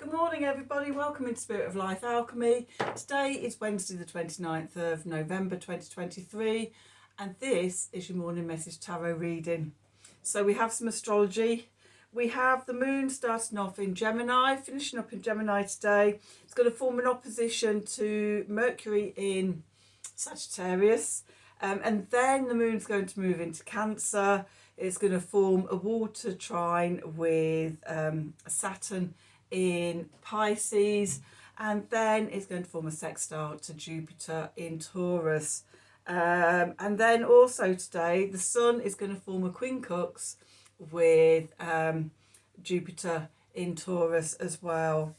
Good morning everybody, welcome into Spirit of Life Alchemy. Today is Wednesday the 29th of November 2023 and this is your morning message tarot reading. So we have some astrology. We have the moon starting off in Gemini, finishing up in Gemini today. It's going to form an opposition to Mercury in Sagittarius, and then the moon's going to move into Cancer. It's going to form a water trine with Saturn in Pisces, and then it's going to form a sextile to Jupiter in Taurus. And then also today the Sun is going to form a quincunx with Jupiter in Taurus as well.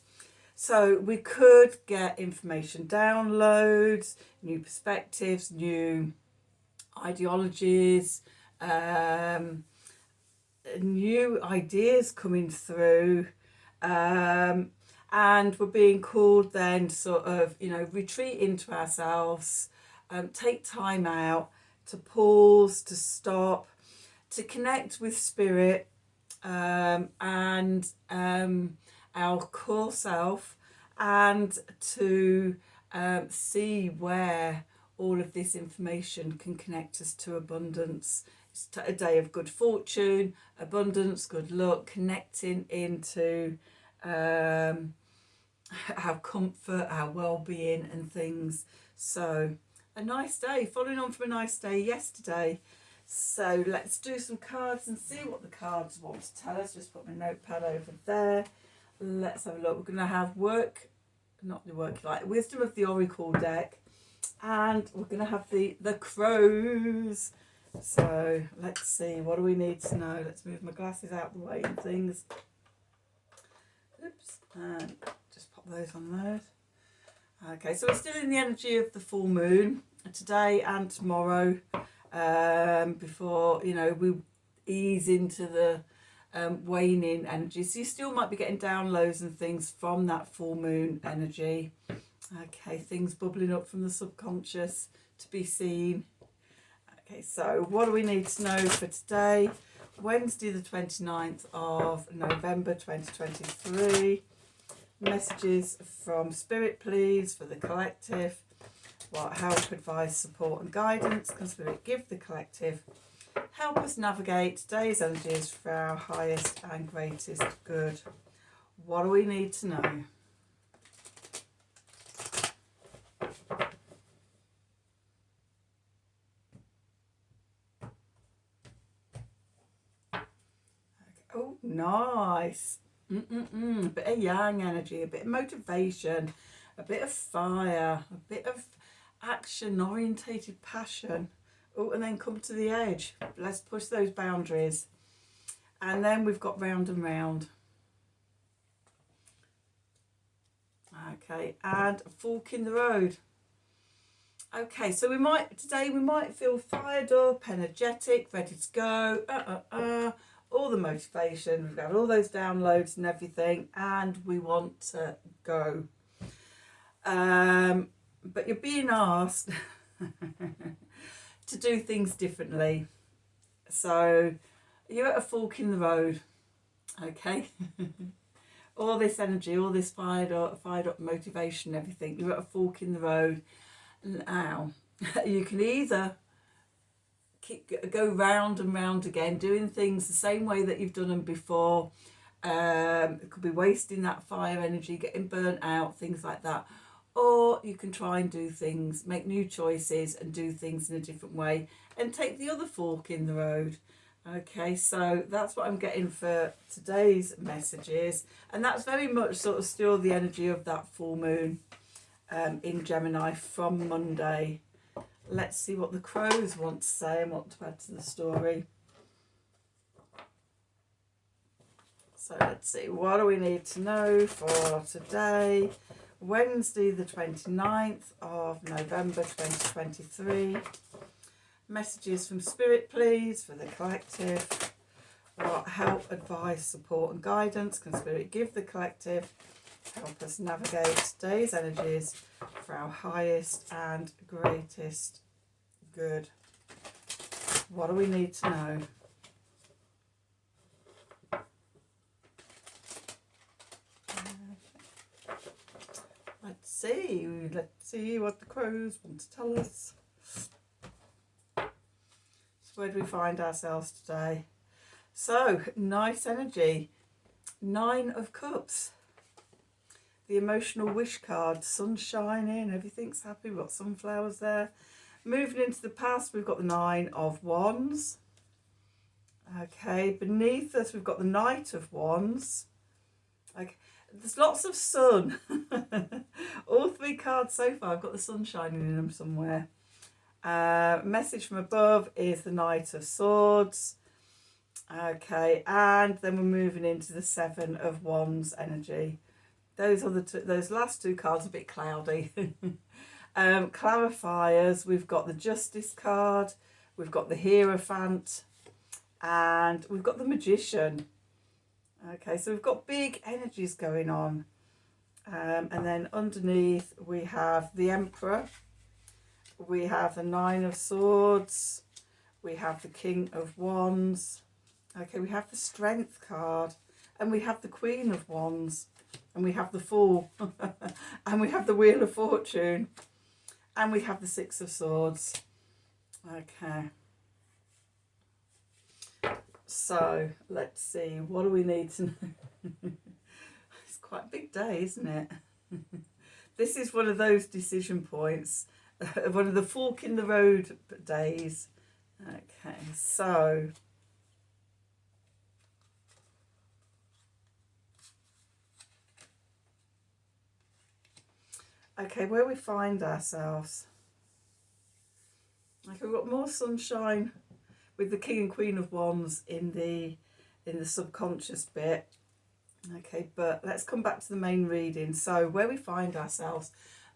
So we could get information downloads, new perspectives, new ideologies, new ideas coming through. And we're being called then to sort of, retreat into ourselves, take time out to pause, to stop, to connect with spirit, and our core self, and to see where all of this information can connect us to abundance. It's a day of good fortune, abundance, good luck, connecting into our comfort, our well-being and things. So a nice day, following on from a nice day yesterday. So let's do some cards and see what the cards want to tell us. Just put my notepad over there. Let's have a look. We're going to have Wisdom of the Oracle deck, and we're going to have the crows. So let's see, what do we need to know? Let's move my glasses out the way and things. Oops, and just pop those on those. Okay, so we're still in the energy of the full moon today and tomorrow, before we ease into the waning energy. So you still might be getting downloads and things from that full moon energy. Okay, things bubbling up from the subconscious to be seen. Okay, so what do we need to know for today? Wednesday the 29th of November 2023. Messages from Spirit, please, for the collective. What help, advice, support and guidance can Spirit give the collective? Help us navigate today's energies for our highest and greatest good. What do we need to know? Oh, nice. A bit of yang energy, a bit of motivation, a bit of fire, a bit of action orientated passion. Oh, and then come to the edge. Let's push those boundaries. And then we've got round and round. Okay, and a fork in the road. Okay, so today we might feel fired up, energetic, ready to go. All the motivation, we've got all those downloads and everything, and we want to go. But you're being asked to do things differently. So you're at a fork in the road, okay? All this energy, all this fired up motivation, everything. You're at a fork in the road. Now, you can either go round and round again, doing things the same way that you've done them before. It could be wasting that fire energy, getting burnt out, things like that. Or you can try and do things, make new choices and do things in a different way and take the other fork in the road. Okay, so that's what I'm getting for today's messages. And that's very much sort of still the energy of that full moon in Gemini from Monday. Let's see what the crows want to say and what to add to the story. So let's see, what do we need to know for today? Wednesday the 29th of November 2023. Messages from Spirit, please, for the collective. What help, advice, support and guidance can Spirit give the collective? Help us navigate today's energies for our highest and greatest good. What do we need to know? Let's see what the crows want to tell us. So where do we find ourselves today? So, nice energy. 9 of Cups. The emotional wish card. Sun shining, everything's happy. We've got sunflowers there. Moving into the past, we've got the 9 of Wands. Okay, beneath us, we've got the Knight of Wands. Okay, there's lots of sun. All 3 cards so far, I've got the sun shining in them somewhere. Message from above is the Knight of Swords. Okay, and then we're moving into the 7 of Wands energy. Those last 2 cards are a bit cloudy. Clarifiers, we've got the Justice card, we've got the Hierophant, and we've got the Magician. Okay, so we've got big energies going on. And then underneath we have the Emperor, we have the 9 of Swords, we have the King of Wands. Okay, we have the Strength card, and we have the Queen of Wands, and we have the Fool, and we have the Wheel of Fortune, and we have the 6 of Swords. Okay. So, let's see, what do we need to know? It's quite a big day, isn't it? This is one of those decision points, one of the fork in the road days. Okay, so... Okay, where we find ourselves. Okay, we've got more sunshine with the King and Queen of Wands in the subconscious bit. Okay, but let's come back to the main reading. So where we find ourselves,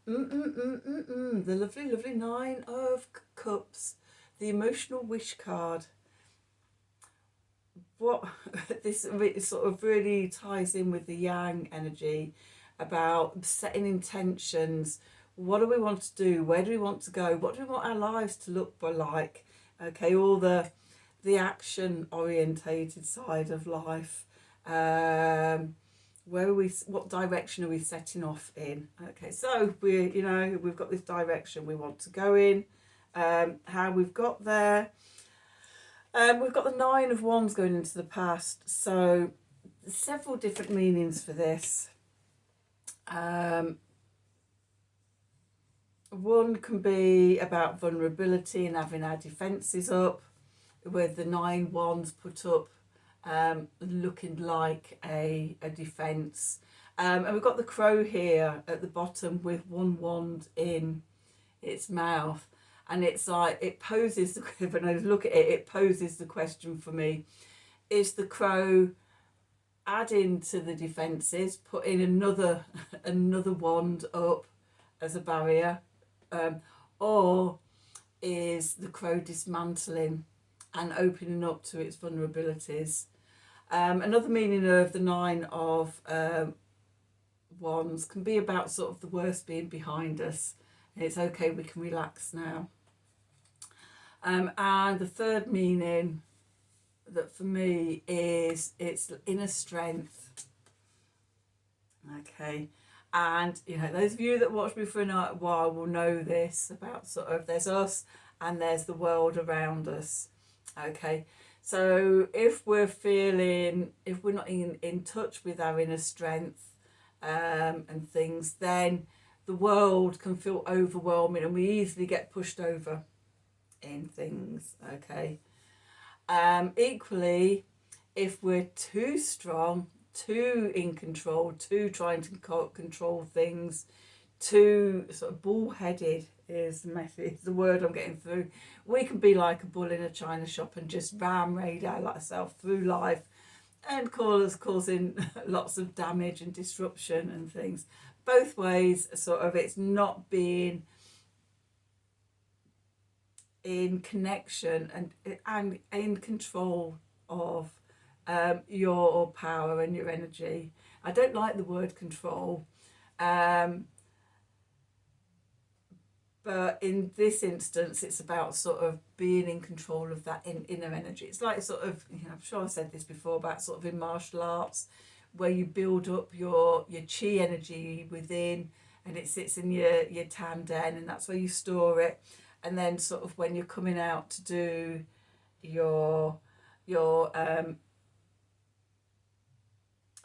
the lovely, lovely 9 of Cups, the emotional wish card. What this sort of really ties in with the Yang energy about setting intentions. What do we want to do? Where do we want to go? What do we want our lives to look like? Okay, all the action orientated side of life. Where are we? What direction are we setting off in? Okay, so we've got this direction we want to go in. How we've got there. We've got the 9 of Wands going into the past. So several different meanings for this. One can be about vulnerability and having our defences up, with the 9 wands put up, looking like a defence. And we've got the crow here at the bottom with 1 wand in its mouth, and it's like it poses when I look at it, it poses the question for me: is the crow adding to the defences, putting another wand up as a barrier, or is the crow dismantling and opening up to its vulnerabilities? Another meaning of the 9 of Wands can be about sort of the worst being behind us. It's okay, we can relax now. And the third meaning that for me is it's inner strength. Okay, and those of you that watch me for a while will know this about sort of there's us and there's the world around us. Okay, so if we're not in touch with our inner strength and things, then the world can feel overwhelming and we easily get pushed over in things. Okay. Equally, if we're too strong, too in control, too trying to control things, too sort of bullheaded is the word I'm getting through, we can be like a bull in a china shop and just raid ourselves through life and causing lots of damage and disruption and things. Both ways, sort of, it's not being in connection and in control of your power and your energy. I don't like the word control, but in this instance it's about sort of being in control of that inner energy. It's like sort of, I'm sure I said this before, about sort of in martial arts where you build up your chi energy within and it sits in your tan den, and that's where you store it. And then sort of when you're coming out to do your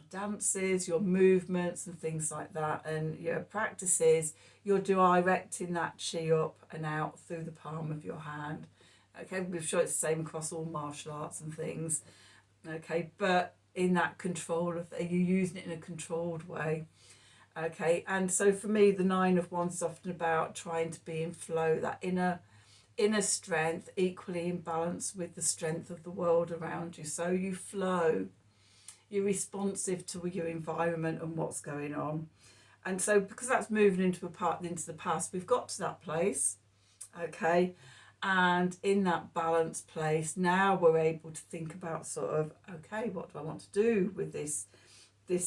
dances, your movements and things like that, and your practices, you're directing that chi up and out through the palm of your hand. Okay, we're sure it's the same across all martial arts and things. Okay, but in that control of, you're using it in a controlled way. Okay, and so for me, the Nine of Wands is often about trying to be in flow, that inner strength, equally in balance with the strength of the world around you. So you flow, you're responsive to your environment and what's going on. And so because that's moving into the past, we've got to that place. Okay, and in that balanced place, now we're able to think about sort of, okay, what do I want to do with this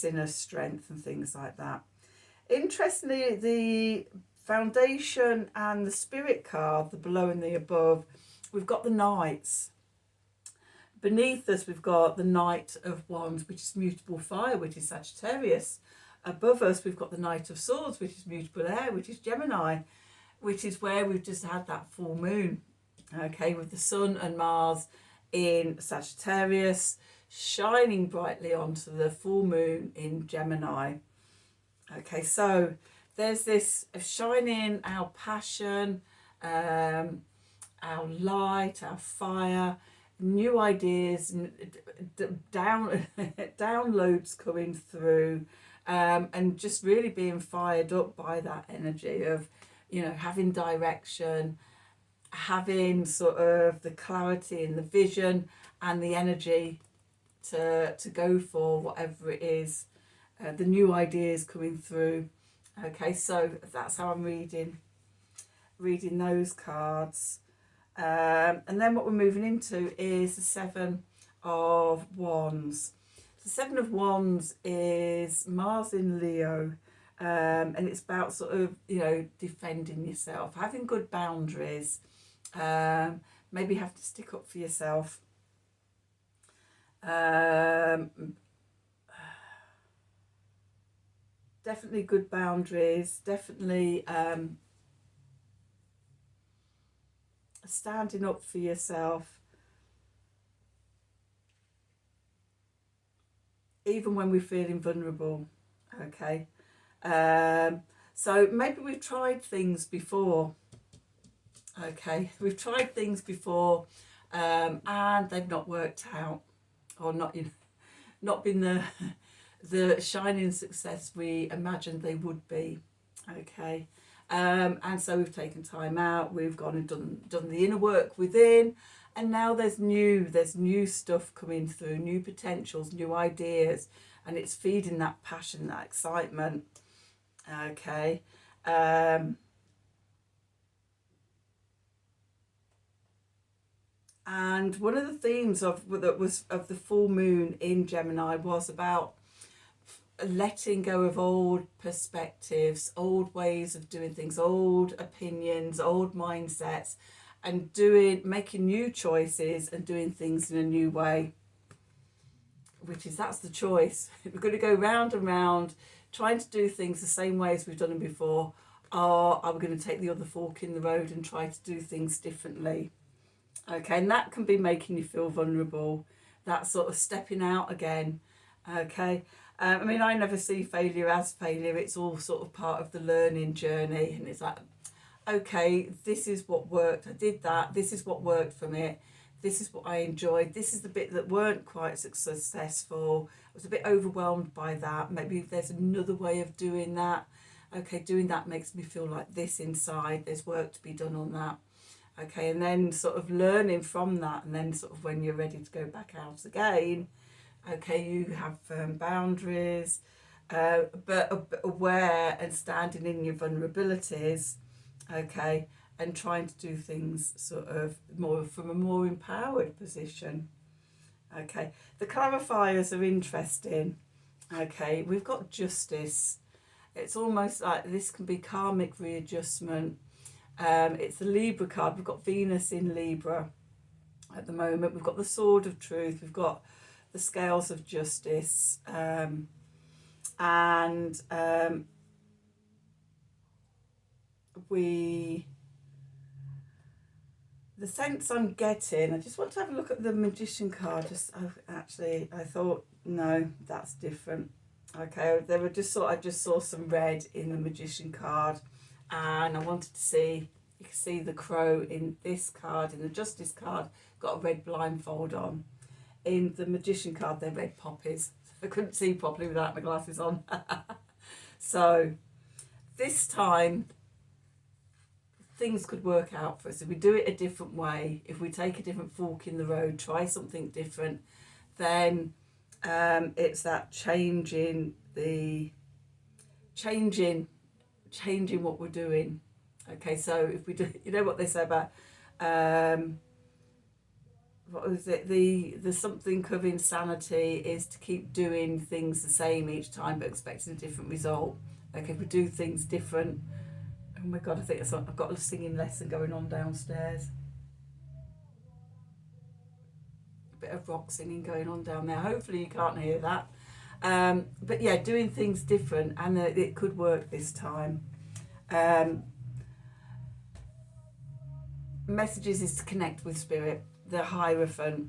inner strength and things like that. Interestingly, the foundation and the spirit card, the below and the above, we've got the knights. Beneath us, we've got the Knight of Wands, which is mutable fire, which is Sagittarius. Above us, we've got the Knight of Swords, which is mutable air, which is Gemini, which is where we've just had that full moon. Okay, with the Sun and Mars in Sagittarius, shining brightly onto the full moon in Gemini. Okay, so there's this of shining our passion, our light, our fire, new ideas, downloads coming through, and just really being fired up by that energy of, having direction, having sort of the clarity and the vision and the energy to go for whatever it is, the new ideas coming through. Okay, so that's how I'm reading those cards. And then what we're moving into is the Seven of Wands. The Seven of Wands is Mars in Leo, and it's about sort of, defending yourself, having good boundaries, maybe have to stick up for yourself. Definitely good boundaries, definitely standing up for yourself, even when we're feeling vulnerable. Okay, so maybe we've tried things before. Okay, we've tried things before, and they've not worked out, or not been the shining success we imagined they would be. Okay, and so we've taken time out, we've gone and done the inner work within, and now there's new stuff coming through, new potentials, new ideas, and it's feeding that passion, that excitement. Okay, and one of the themes of the full moon in Gemini was about letting go of old perspectives, old ways of doing things, old opinions, old mindsets, and making new choices and doing things in a new way. That's the choice. We're going to go round and round, trying to do things the same way as we've done them before, or are we going to take the other fork in the road and try to do things differently? Okay, and that can be making you feel vulnerable, that sort of stepping out again. Okay, I never see failure as failure. It's all sort of part of the learning journey, and it's like, okay, this is what worked, I did that, this is what worked for me, this is what I enjoyed, this is the bit that weren't quite successful, I was a bit overwhelmed by that, maybe there's another way of doing that. Okay, doing that makes me feel like this inside, there's work to be done on that. Okay, and then sort of learning from that, and then sort of when you're ready to go back out again, okay, you have firm boundaries, but aware and standing in your vulnerabilities. Okay, and trying to do things sort of more from a more empowered position. Okay, the clarifiers are interesting. Okay, we've got justice. It's almost like this can be karmic readjustment. It's the Libra card. We've got Venus in Libra at the moment. We've got the Sword of Truth. We've got the Scales of Justice. And the sense I'm getting, I just want to have a look at the Magician card. I thought, no, that's different. Okay, I just saw some red in the Magician card, and I wanted to see, you can see the crow in this card, in the Justice card, got a red blindfold on. In the Magician card, they're red poppies. I couldn't see properly without my glasses on. So this time, things could work out for us if we do it a different way. If we take a different fork in the road, try something different, then it's that changing what we're doing. Okay, so if we do, you know what they say about what was it, the something of insanity is to keep doing things the same each time but expecting a different result. Okay, if we do things different. Oh my god, I think I've got a singing lesson going on downstairs. A bit of rock singing going on down there. Hopefully you can't hear that. But yeah, doing things different, and it could work this time. Messages is to connect with spirit. The Hierophant,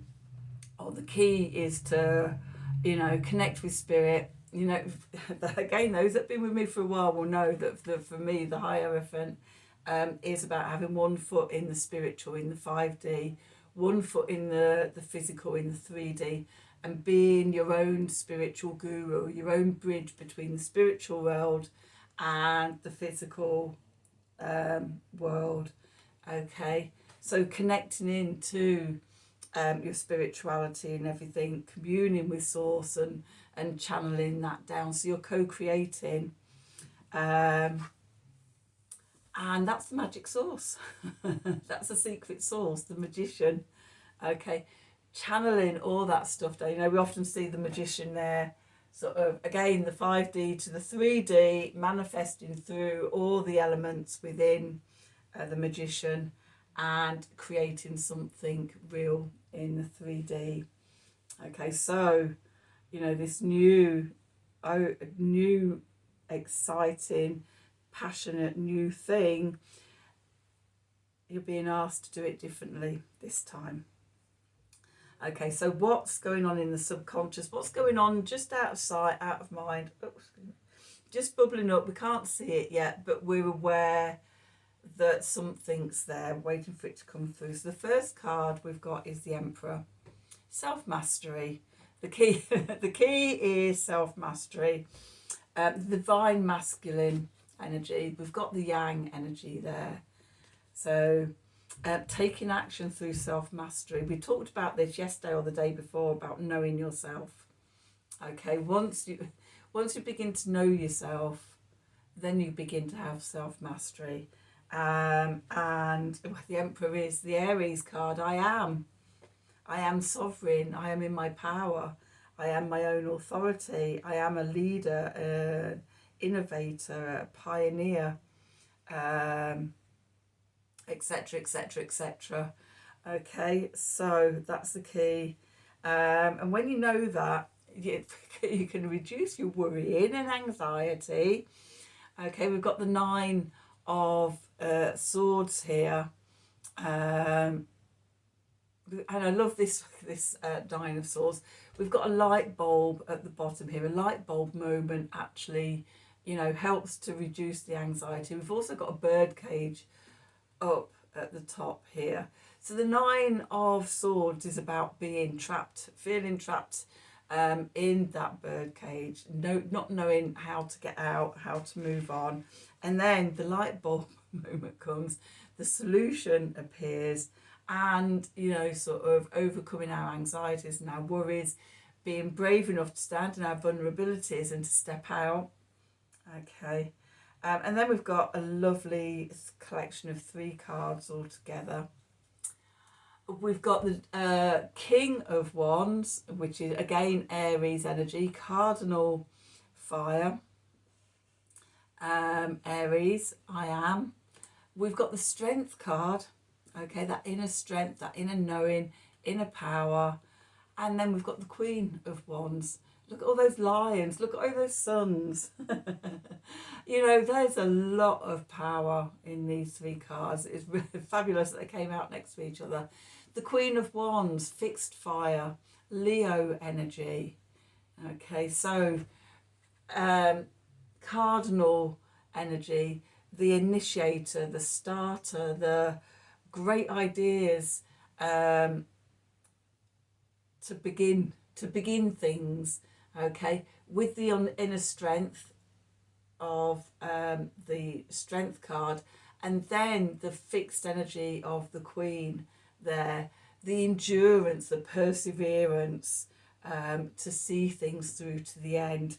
or the key is to, connect with spirit. Again, those that have been with me for a while will know that for me, the Hierophant is about having one foot in the spiritual, in the 5D, one foot in the physical, in the 3D, and being your own spiritual guru, your own bridge between the spiritual world and the physical world. Okay, so connecting into your spirituality and everything, communing with source and channeling that down, so you're co-creating, and that's the magic source. That's the secret source, the magician. Okay, channeling all that stuff down. We often see the magician there, sort of, again, the 5D to the 3D, manifesting through all the elements within the magician and creating something real in the 3D. Okay, so this new exciting, passionate new thing, you're being asked to do it differently this time. Okay, so what's going on in the subconscious? What's going on just out of sight, out of mind? Just bubbling up. We can't see it yet, but we're aware that something's there waiting for it to come through. So the first card we've got is the Emperor. Self-mastery. The key is self-mastery. The divine masculine energy. We've got the yang energy there. So taking action through self-mastery. We talked about this yesterday or the day before about knowing yourself. Okay, once you begin to know yourself, then you begin to have self-mastery. And the Emperor is the Aries card. I am sovereign. I am in my power. I am my own authority. I am a leader, an innovator, a pioneer, etc, etc, etc. Okay, so that's the key. And when you know that, you can reduce your worrying and anxiety. Okay, we've got the 9 of Swords here. And I love this 9 of Swords. We've got a light bulb at the bottom here. A light bulb moment actually, helps to reduce the anxiety. We've also got a bird cage up at the top here. So the 9 of Swords is about being trapped, feeling trapped in that bird cage, not knowing how to get out, how to move on. And then the light bulb moment comes, the solution appears, and sort of overcoming our anxieties and our worries, being brave enough to stand in our vulnerabilities and to step out. Okay, and then we've got a lovely collection of 3 cards all together. We've got the King of Wands, which is again Aries energy, cardinal fire. Aries, I am. We've got the Strength card. Okay, that inner strength, that inner knowing, inner power. And then we've got the Queen of Wands. Look at all those lions. Look at all those suns. You know, there's a lot of power in these three cards. It's really fabulous that they came out next to each other. The Queen of Wands, fixed fire, Leo energy. Okay, so cardinal energy, the initiator, the starter, the great ideas to begin things. Okay, with the inner strength of the strength card, and then the fixed energy of the Queen there, the endurance, the perseverance to see things through to the end.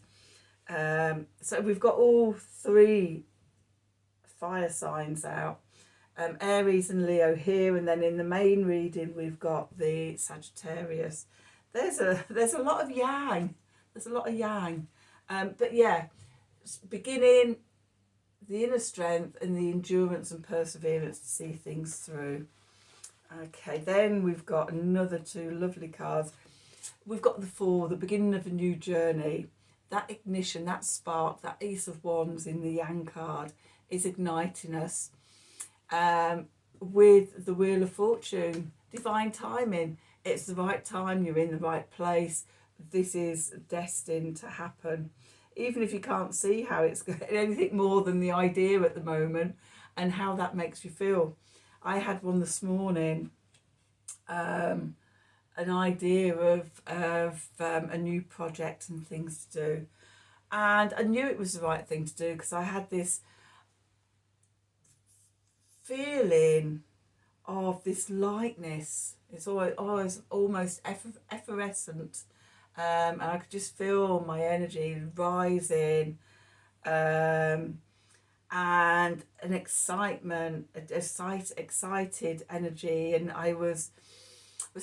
So we've got all three fire signs out, Aries and Leo here, and then in the main reading we've got the Sagittarius. There's a lot of yang. There's a lot of yang, but yeah, beginning, the inner strength and the endurance and perseverance to see things through. Okay, then we've got another two lovely cards. We've got the Four, the beginning of a new journey. That ignition, that spark, that Ace of Wands in the Yang card is igniting us. With the Wheel of Fortune, divine timing. It's the right time, you're in the right place. This is destined to happen. Even if you can't see how it's anything more than the idea at the moment and how that makes you feel. I had one this morning, an idea of a new project and things to do. And I knew it was the right thing to do because I had this feeling of this lightness. It's always almost effervescent. And I could just feel my energy rising, and an excitement, excited energy, and I was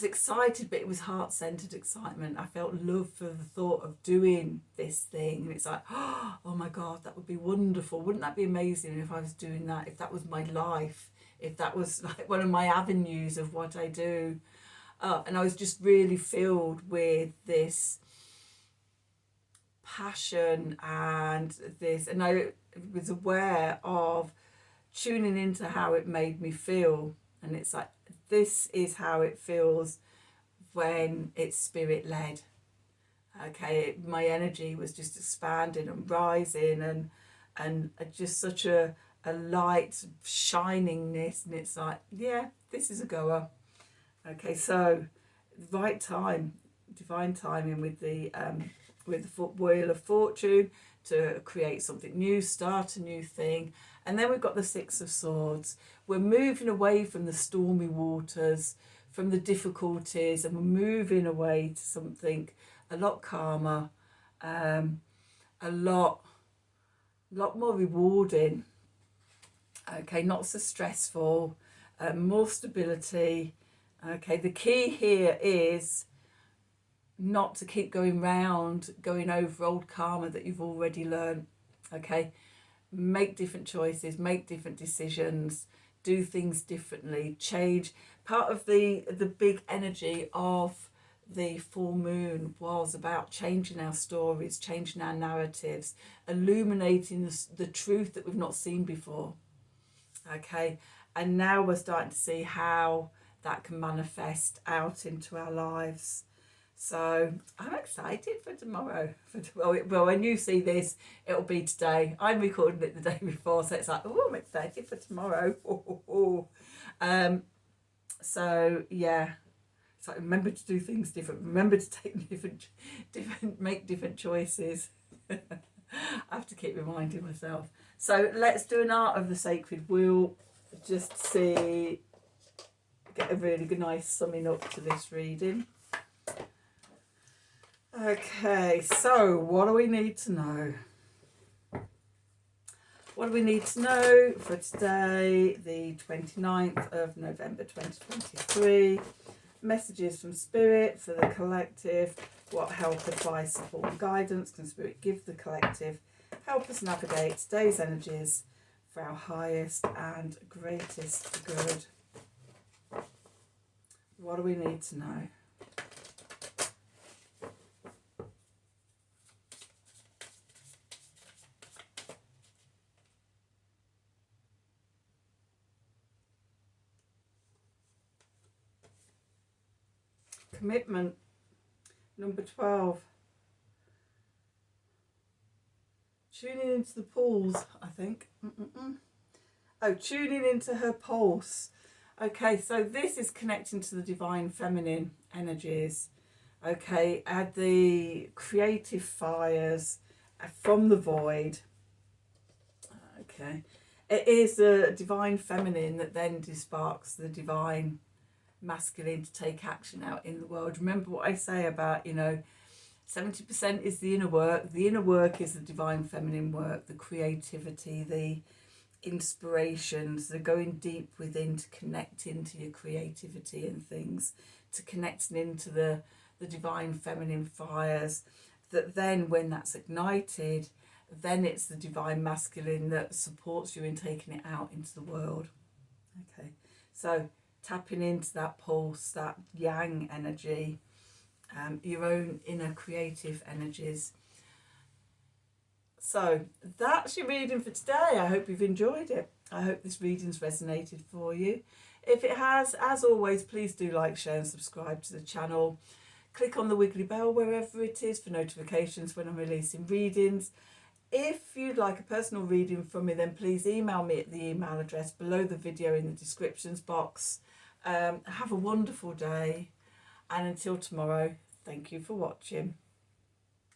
excited, but it was heart-centered excitement. I felt love for the thought of doing this thing, and it's like, oh my God, that would be wonderful. Wouldn't that be amazing if I was doing that, if that was my life, if that was like one of my avenues of what I do. And I was just really filled with this passion and this, and I was aware of tuning into how it made me feel. And it's like, this is how it feels when it's spirit led. Okay, my energy was just expanding and rising, and just such a light shiningness, and it's like, yeah, this is a goer. Okay, so right time, divine timing with the Wheel of Fortune to create something new, start a new thing. And then we've got the Six of Swords. We're moving away from the stormy waters, from the difficulties, and we're moving away to something a lot calmer, a lot more rewarding. Okay, not so stressful, more stability. Okay, the key here is not to keep going over old karma that you've already learned. Okay, make different choices, make different decisions, do things differently, change. Part of the big energy of the full moon was about changing our stories, changing our narratives, illuminating the truth that we've not seen before. Okay, and now we're starting to see how that can manifest out into our lives. So I'm excited for tomorrow. Well, when you see this, it'll be today. I'm recording it the day before, so it's like, oh, I'm excited for tomorrow. So yeah, it's like, remember to do things different. Remember to take make different choices. I have to keep reminding myself. So let's do an Art of the Sacred Wheel. Just see, get a really good, nice summing up to this reading. Okay, so what do we need to know? What do we need to know for today, the 29th of November 2023? Messages from Spirit for the collective. What help, advice, support and guidance can Spirit give the collective? Help us navigate today's energies for our highest and greatest good. What do we need to know? commitment. Number 12. Tuning into the pulse, I think. Oh, tuning into her pulse. Okay, so this is connecting to the divine feminine energies. Okay, add the creative fires from the void. Okay, it is a divine feminine that then sparks the divine masculine to take action out in the world. Remember what I say about, 70% is the inner work. The inner work is the divine feminine work, the creativity, the inspirations, the going deep within to connect into your creativity and things, to connecting into the divine feminine fires, that then when that's ignited, then it's the divine masculine that supports you in taking it out into the world. Okay, so tapping into that pulse, that yang energy, your own inner creative energies. So that's your reading for today. I hope you've enjoyed it. I hope this reading's resonated for you. If it has, as always, please do like, share and subscribe to the channel. Click on the wiggly bell wherever it is for notifications when I'm releasing readings. If you'd like a personal reading from me, then please email me at the email address below the video in the descriptions box. Have a wonderful day, and until tomorrow, thank you for watching.